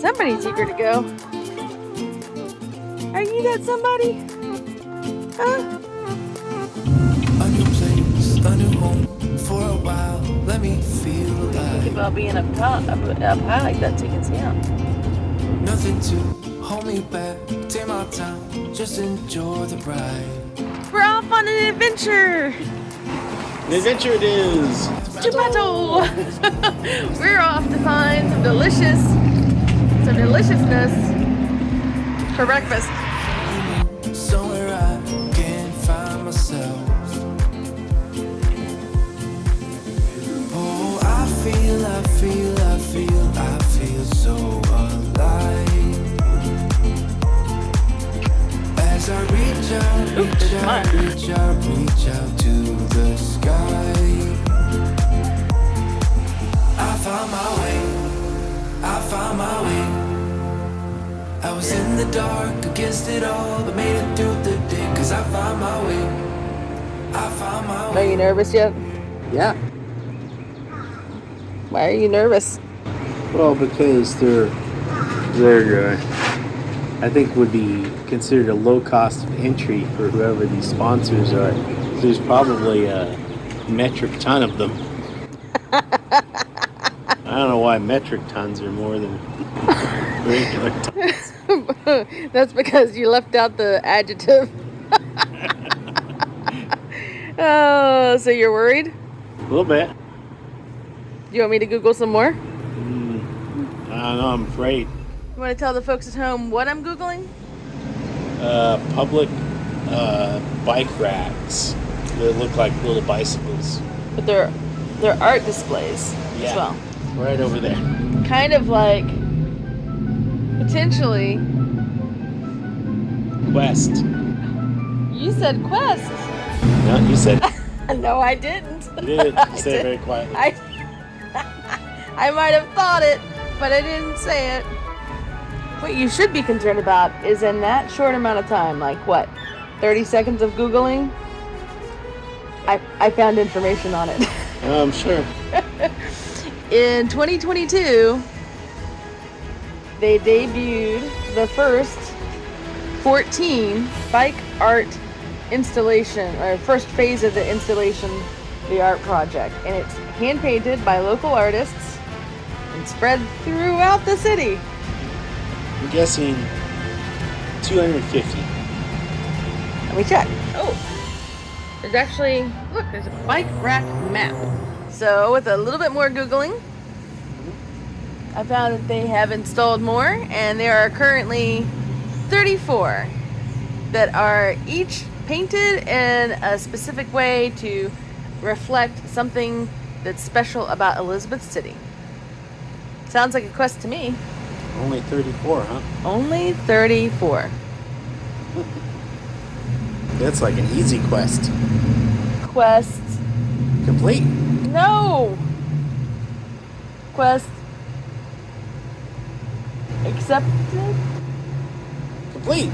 Somebody's eager to go. Are you that somebody? Huh? A new place, a new home for a while. Let me feel alive. Think about being up high like that so you can see them. Nothing to hold me back. Take my time, just enjoy the ride. We're off on an adventure. An adventure it is. To battle. We're off to find some deliciousness for breakfast. Somewhere I can find myself. Oh, I feel so alive. As I reach out to the sky. I found my way. I was in the dark against it all, but made it through the day, 'cause I found my way. Are you nervous yet? Yeah. Why are you nervous? Well, because they're I think would be considered a low cost of entry for whoever these sponsors are. There's probably a metric ton of them. I don't know why metric tons are more than regular tons. That's because you left out the adjective. Oh, so you're worried? A little bit. Do you want me to Google some more? I don't know, I'm afraid. You want to tell the folks at home what I'm Googling? Public bike racks that look like little bicycles. But they're art displays as well. Right over there. Kind of like potentially. Quest. You said Quest. No, you said it. No, I didn't. You did. You said it very quietly. I might have thought it, but I didn't say it. What you should be concerned about is in that short amount of time, like what, 30 seconds of Googling, I found information on it. I'm sure. In 2022, they debuted the first 14 bike art installation, or first phase of the installation, the art project. And it's hand painted by local artists and spread throughout the city. I'm guessing 250. Let me check. Oh, there's actually, look, there's a bike rack map. So with a little bit more Googling, I found that they have installed more, and there are currently 34 that are each painted in a specific way to reflect something that's special about Elizabeth City. Sounds like a quest to me. Only 34, huh? Only 34. That's like an easy quest. Quest. Complete. No! Quest. Accepted? Complete.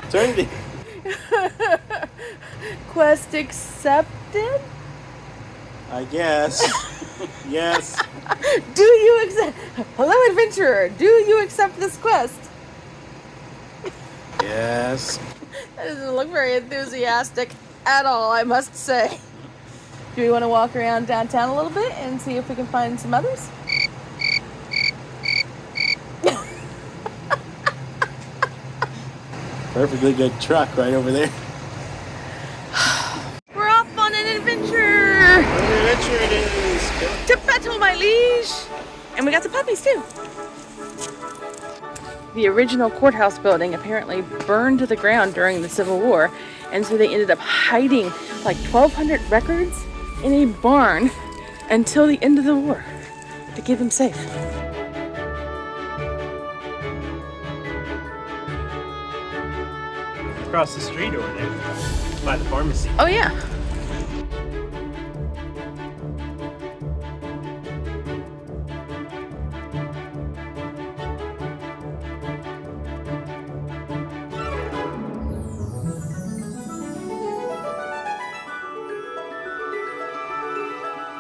Eternity. Quest accepted? I guess. Yes. Do you accept? Hello, adventurer. Do you accept this quest? Yes. That doesn't look very enthusiastic at all, I must say. Do we want to walk around downtown a little bit and see if we can find some others? Perfectly good truck right over there. We're off on an adventure! What an adventure it is. To battle, my liege! And we got some puppies, too. The original courthouse building apparently burned to the ground during the Civil War, and so they ended up hiding like 1,200 records in a barn until the end of the war to keep them safe. Across the street over there by the pharmacy. Oh, yeah.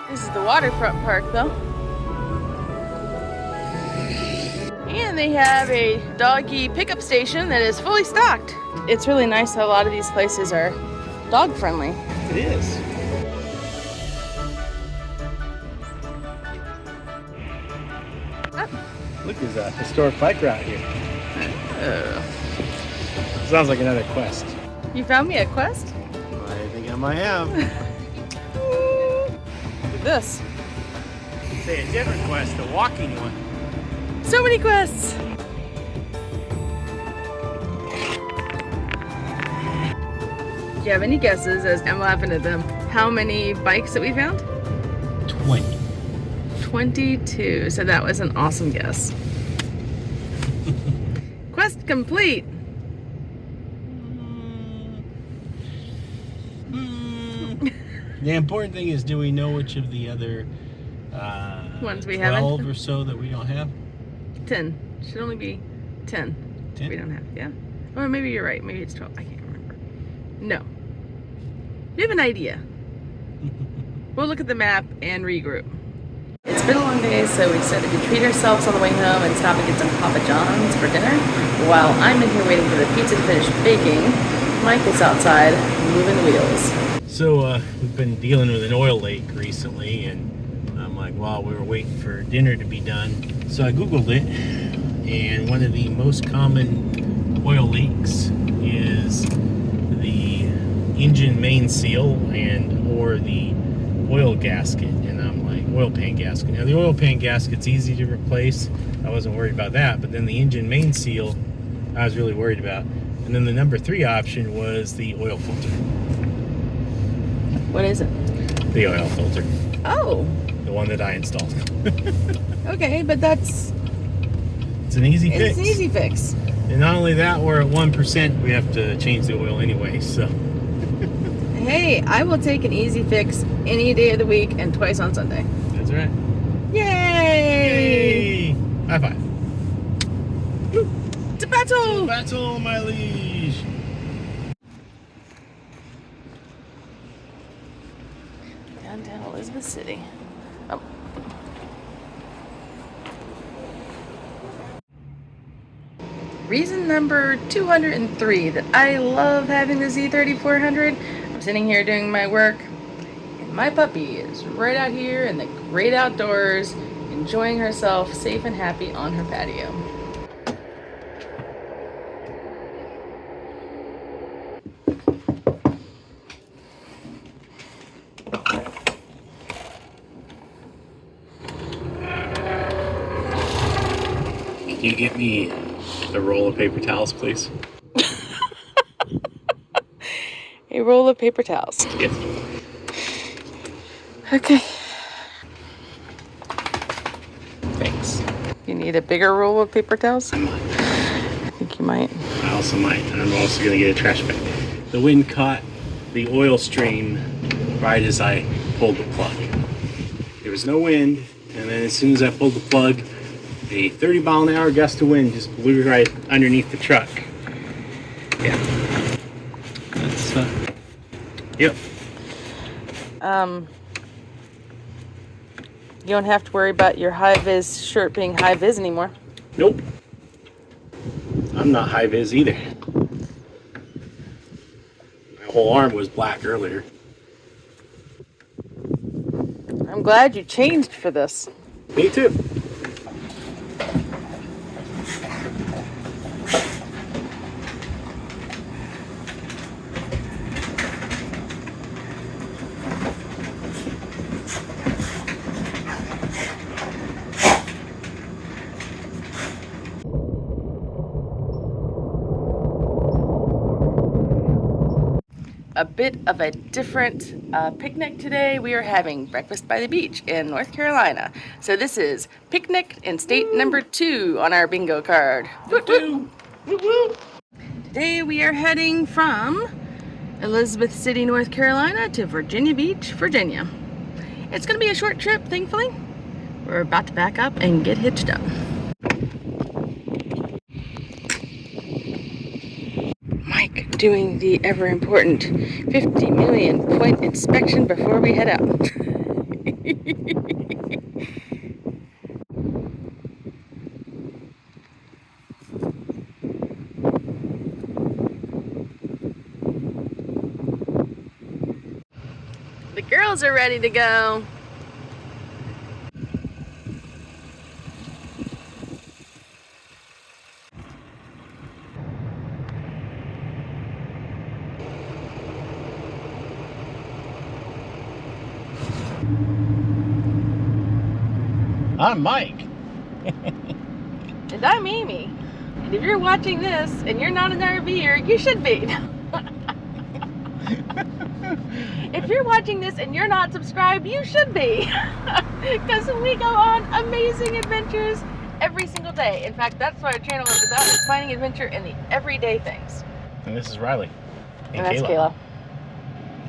This is the waterfront park, though. And they have a doggy pickup station that is fully stocked. It's really nice how a lot of these places are dog friendly. It is. Look, there's a historic bike route here. Sounds like another quest. You found me a quest? I think I might have. Look at this. Say a different quest, a walking one. So many quests. Do you have any guesses, as I'm laughing at them, how many bikes that we found? 20. 22. So that was an awesome guess. Quest complete. The important thing is, do we know which of the other Ones we 12 haven't? or so that we don't have? 10. Should only be 10. 10? We don't have, yeah. Or maybe you're right. Maybe it's 12. I can't remember. No. You have an idea. We'll look at the map and regroup. It's been a long day, so we decided to treat ourselves on the way home and stop and get some Papa John's for dinner. While I'm in here waiting for the pizza to finish baking, Mike is outside moving the wheels. So we've been dealing with an oil leak recently, and I'm like, well, we were waiting for dinner to be done. So I Googled it, and one of the most common oil leaks is the engine main seal and or the oil gasket. And I'm like, oil pan gasket. Now the oil pan gasket's easy to replace. I wasn't worried about that, but then the engine main seal, I was really worried about. And then the number 3 option was the oil filter. What is it? The oil filter. Oh, The one that I installed. okay, but it's It's an easy fix. an easy fix. And not only that, we're at 1%. We have to change the oil anyway, so. Hey, I will take an easy fix any day of the week and twice on Sunday. That's right. Yay! Yay! High five. To battle! Battle, my liege. Downtown Elizabeth City. Oh. Reason number 203 that I love having the Z3400. I'm sitting here doing my work, and my puppy is right out here in the great outdoors, enjoying herself safe and happy on her patio. Can you get me a roll of paper towels, please? A roll of paper towels. Yes. Okay. Thanks. You need a bigger roll of paper towels? I might. I think you might. I also might. And I'm also going to get a trash bag. The wind caught the oil stream right as I pulled the plug. There was no wind, and then as soon as I pulled the plug, a 30-mile-an-hour gust of wind just blew right underneath the truck. Yeah. That's, yep. You don't have to worry about your high-vis shirt being high-vis anymore. Nope. I'm not high-vis either. My whole arm was black earlier. I'm glad you changed for this. Me too. A bit of a different picnic today. We are having breakfast by the beach in North Carolina. So this is picnic in state number 2 on our bingo card. Woo-woo. Woo-woo. Today we are heading from Elizabeth City, North Carolina to Virginia Beach, Virginia. It's going to be a short trip, thankfully. We're about to back up and get hitched up. Mike doing the ever important 50 million point inspection before we head out. wheels are ready to go. I'm Mike. And I'm Amy. And if you're watching this and you're not an RVer, you should be. If you're watching this and you're not subscribed, you should be. Because we go on amazing adventures every single day. In fact, that's what our channel is about, is finding adventure in the everyday things. And this is Riley. And that's Kayla.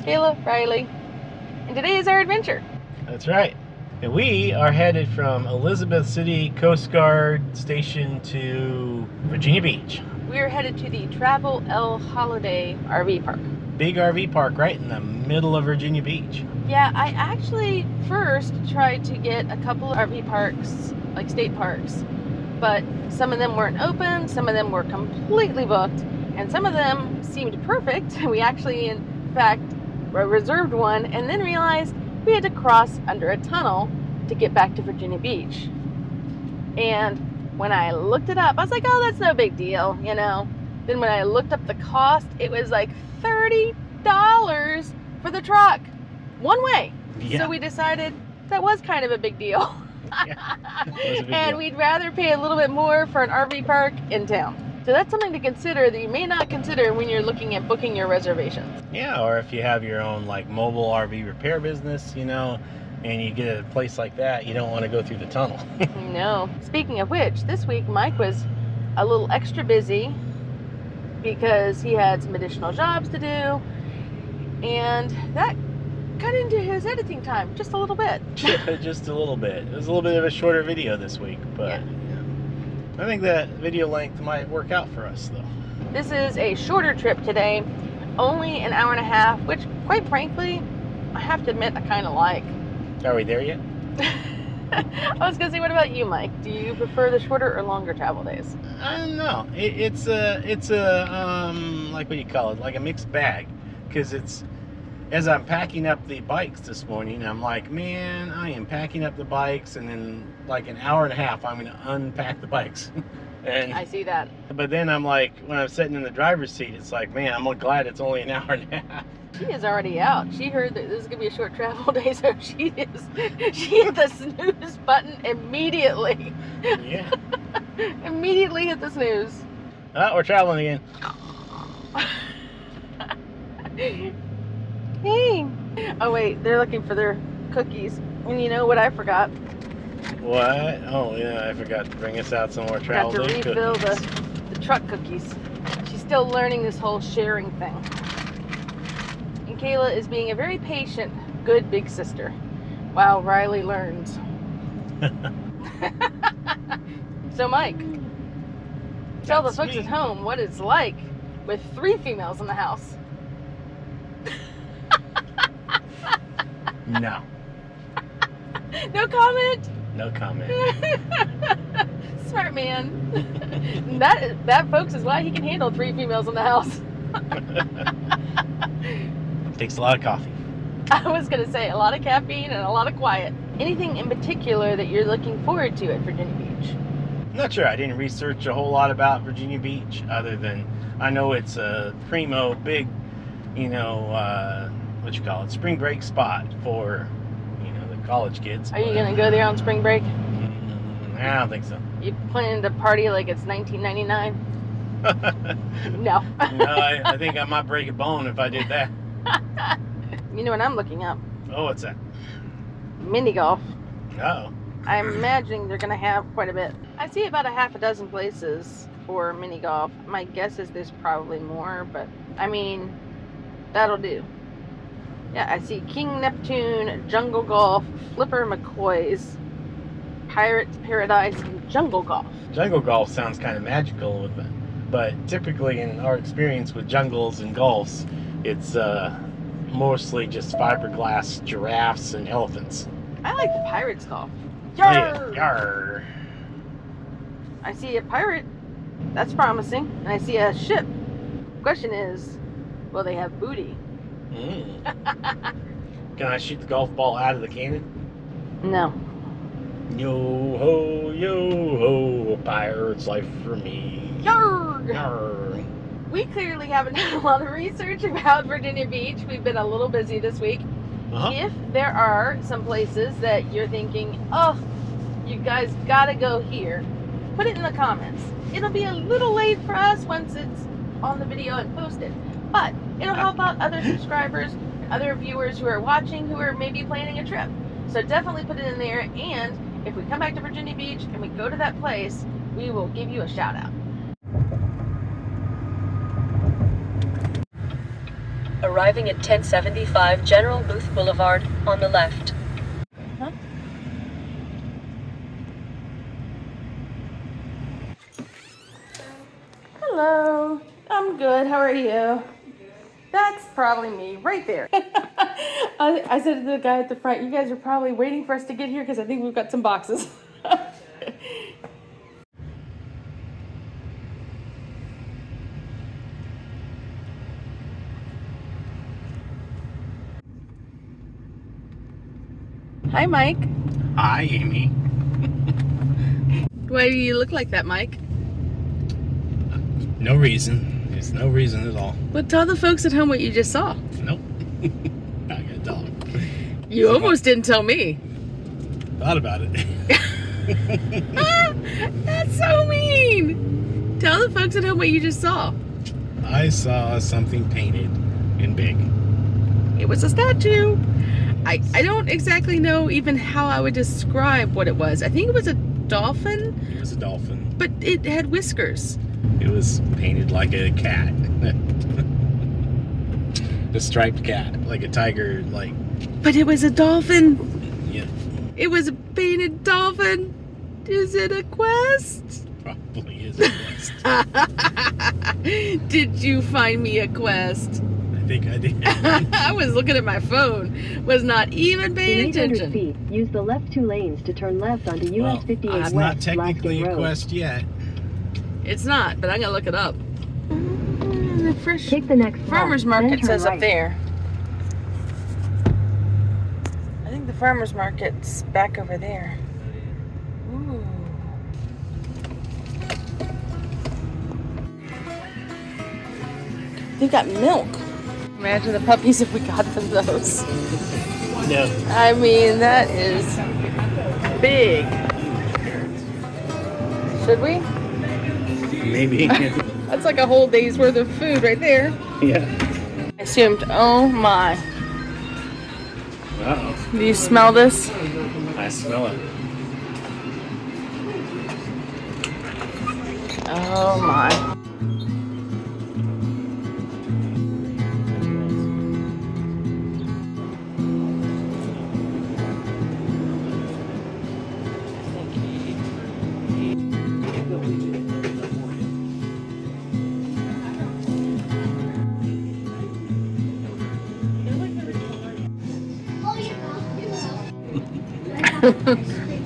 Kayla, Riley. And today is our adventure. That's right. And we are headed from Elizabeth City Coast Guard Station to Virginia Beach. We are headed to the Travel L Holiday RV Park. Big RV park right in the middle of Virginia Beach. Yeah, I actually first tried to get a couple of RV parks, like state parks, but some of them weren't open, some of them were completely booked, and some of them seemed perfect. We actually, in fact, reserved one and then realized we had to cross under a tunnel to get back to Virginia Beach. And when I looked it up, I was like, oh, that's no big deal, you know. Then when I looked up the cost, it was like $30 for the truck, one way. Yeah. So we decided that was kind of a big deal. Yeah, it was a big And deal. we'd rather pay a little bit more for an RV park in town. So that's something to consider that you may not consider when you're looking at booking your reservations. Yeah, or if you have your own like mobile RV repair business, you know, and you get a place like that, you don't want to go through the tunnel. No. Speaking of which, this week Mike was a little extra busy because he had some additional jobs to do, and that cut into his editing time just a little bit. Just a little bit. It was a little bit of a shorter video this week, but Yeah. I think that video length might work out for us though. This is a shorter trip today, only an hour and a half, which quite frankly, I have to admit I kind of like. Are we there yet? I was gonna say, what about you, Mike? Do you prefer the shorter or longer travel days? I don't know. It's a like, what do you call it? Like a mixed bag, because it's, as I'm packing up the bikes this morning, I'm like, man, I am packing up the bikes, and then like an hour and a half, I'm gonna unpack the bikes. And I see that. but then I'm like, when I'm sitting in the driver's seat, it's like, man, I'm glad it's only an hour and a half. She is already out. She heard that this is gonna be a short travel day, so she hit the snooze button immediately. Yeah. Immediately hit the snooze. We're traveling again. Hey. Oh wait, they're looking for their cookies. And you know what I forgot? What? Oh yeah, I forgot to bring us out some more travel Forgot to day refill cookies. the truck cookies. She's still learning this whole sharing thing. And Kayla is being a very patient, good big sister, while Riley learns. So Mike, tell the That's folks me. at home what it's like with 3 females in the house. No. No comment? No comment. Smart man. That folks is why he can handle 3 females in the house. Takes a lot of coffee. I was gonna say a lot of caffeine and a lot of quiet. Anything in particular that you're looking forward to at Virginia Beach? I'm not sure. I didn't research a whole lot about Virginia Beach, other than I know it's a primo, big, you know, what you call it, spring break spot for, you know, the college kids. Are you gonna go there on spring break? I don't think so. You planning to party like it's 1999? No. No, I think I might break a bone if I did that. You know what I'm looking up? Oh, what's that? Mini golf. Uh-oh. I'm imagining they're gonna have quite a bit. I see about a half a dozen places for mini golf. My guess is there's probably more, but I mean, that'll do. Yeah, I see King Neptune, Jungle Golf, Flipper McCoy's, Pirate's Paradise, and Jungle Golf. Jungle golf sounds kind of magical with it, but typically in our experience with jungles and golfs, it's mostly just fiberglass giraffes and elephants. I like the Pirate's Golf. Oh, yeah. Yarr! Yarr. I see a pirate. That's promising. And I see a ship. Question is, will they have booty? Mm. Can I shoot the golf ball out of the cannon? No. Yo ho, a pirate's life for me. Yarg! Yarr. We clearly haven't done a lot of research about Virginia Beach. We've been a little busy this week. If there are some places that you're thinking, oh, you guys gotta go here, put it in the comments. It'll be a little late for us once it's on the video and posted, but it'll help out other subscribers, other viewers who are watching, who are maybe planning a trip. So definitely put it in there, and if we come back to Virginia Beach and we go to that place, we will give you a shout out. Arriving at 1075 General Booth Boulevard on the left. Huh? Hello, I'm good. How are you? That's probably me right there. I said to the guy at the front, you guys are probably waiting for us to get here because I think we've got some boxes. Hi, Mike. Hi, Amy. Why do you look like that, Mike? No reason. There's no reason at all. Well, tell the folks at home what you just saw. Nope. Not gonna tell them. You almost didn't tell me. Thought about it. That's so mean. Tell the folks at home what you just saw. I saw something painted in big. It was a statue. I don't exactly know even how I would describe what it was. I think it was a dolphin. It was a dolphin. But it had whiskers. It was painted like a cat. A striped cat, like a tiger, like. But it was a dolphin. Yeah. It was a painted dolphin. Is it a quest? Probably is a quest. Did you find me a quest? I think I did. I was looking at my phone. Was not even paying In 800 attention. feet, use the left 2 lanes to turn left onto US 58 it's West not technically Lasting a Road. quest yet. It's not, but I'm gonna look it up. The fresh Take the next farmer's left, then market turn says right. up there. I think the farmer's market's back over there. Ooh. They got milk. Imagine the puppies if we got them those. No. I mean, that is big. Should we? Maybe. That's like a whole day's worth of food right there. Yeah. I assumed, oh my. Uh-oh. Do you smell this? I smell it. Oh my.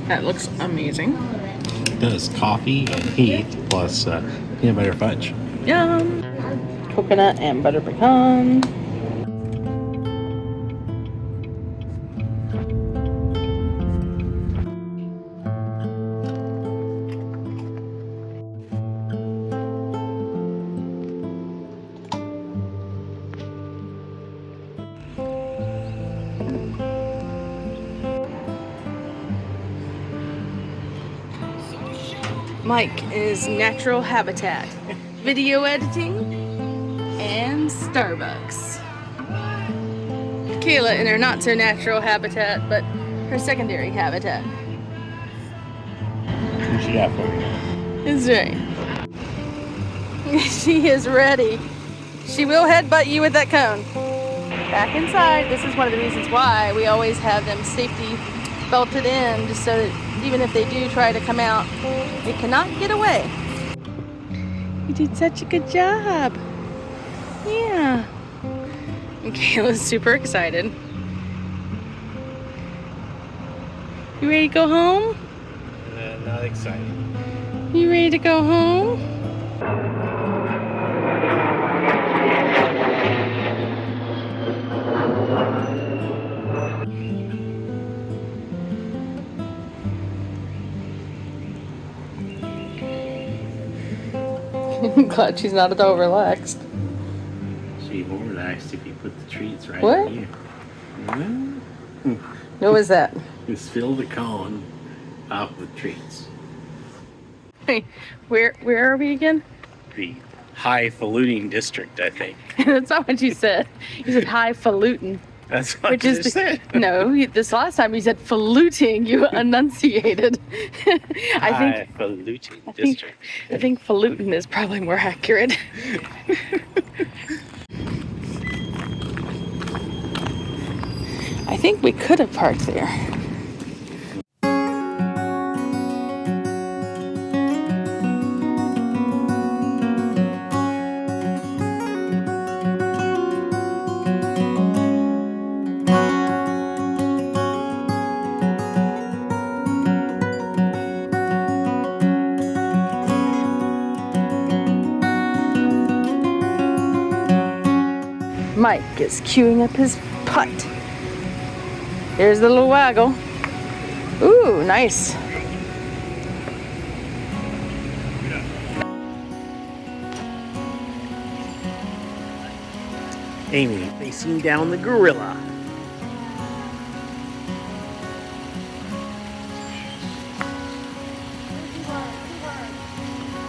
That looks amazing. It does. Coffee and heat plus peanut butter fudge. Yum. Coconut and butter pecan. Mike is natural habitat, video editing, and Starbucks. Kayla in her not so natural habitat, but her secondary habitat. What you got for me? Is right. She is ready. She will headbutt you with that cone. Back inside. This is one of the reasons why we always have them safety belted in, just so that even if they do try to come out, they cannot get away. You did such a good job. Yeah. And Kayla's super excited. You ready to go home? Not excited. You ready to go home? I'm glad she's not at all relaxed. She'd be more relaxed if you put the treats right What? here. What was that? Just fill the cone up with treats. Hey, where are we again? The highfalutin district, I think. That's not what you said. You said highfalutin. That's what Which I is just said. No, this last time you said faluting. You enunciated. Highfalutin district. I think falutin is probably more accurate. I think we could have parked there. Mike is queuing up his putt. There's the little waggle. Ooh, nice. Amy facing down the gorilla.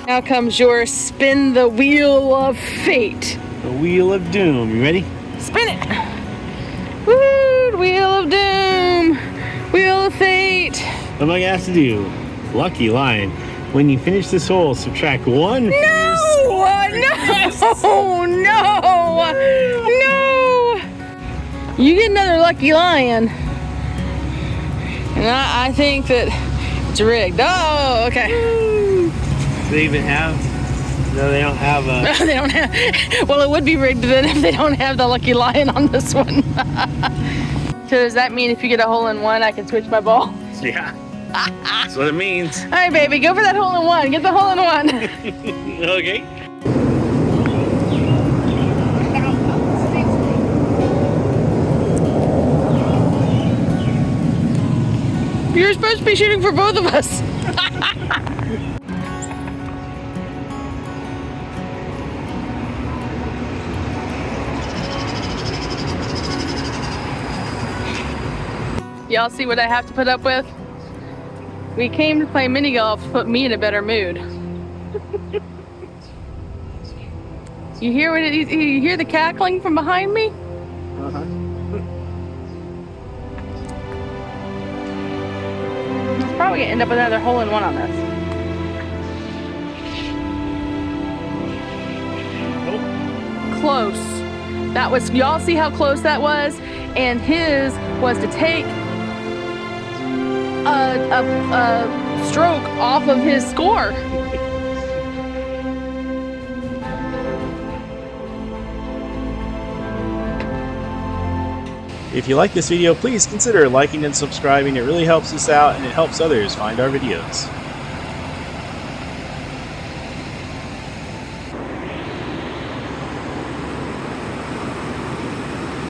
Now comes your spin the wheel of fate. The wheel of doom. You ready? Spin it! Woo! Wheel of doom! Wheel of fate! What am I gonna have to do? Lucky line. When you finish this hole, subtract one. No! No! No! You get another lucky lion. And I think that it's rigged. Oh, okay. Do they even have? No, they don't have a. They don't have. Well, it would be rigged then if they don't have the lucky lion on this one. So does that mean if you get a hole in one, I can switch my ball? Yeah. That's what it means. All right, baby, go for that hole in one. Get the hole in one. Okay. You're supposed to be shooting for both of us. Y'all see what I have to put up with? We came to play mini golf to put me in a better mood. You hear you hear the cackling from behind me? Uh-huh. It's probably gonna end up with another hole in one on this. Nope. Close. That was, y'all see how close that was? And his was to take a stroke off of his score. If you like this video, please consider liking and subscribing. It really helps us out and it helps others find our videos.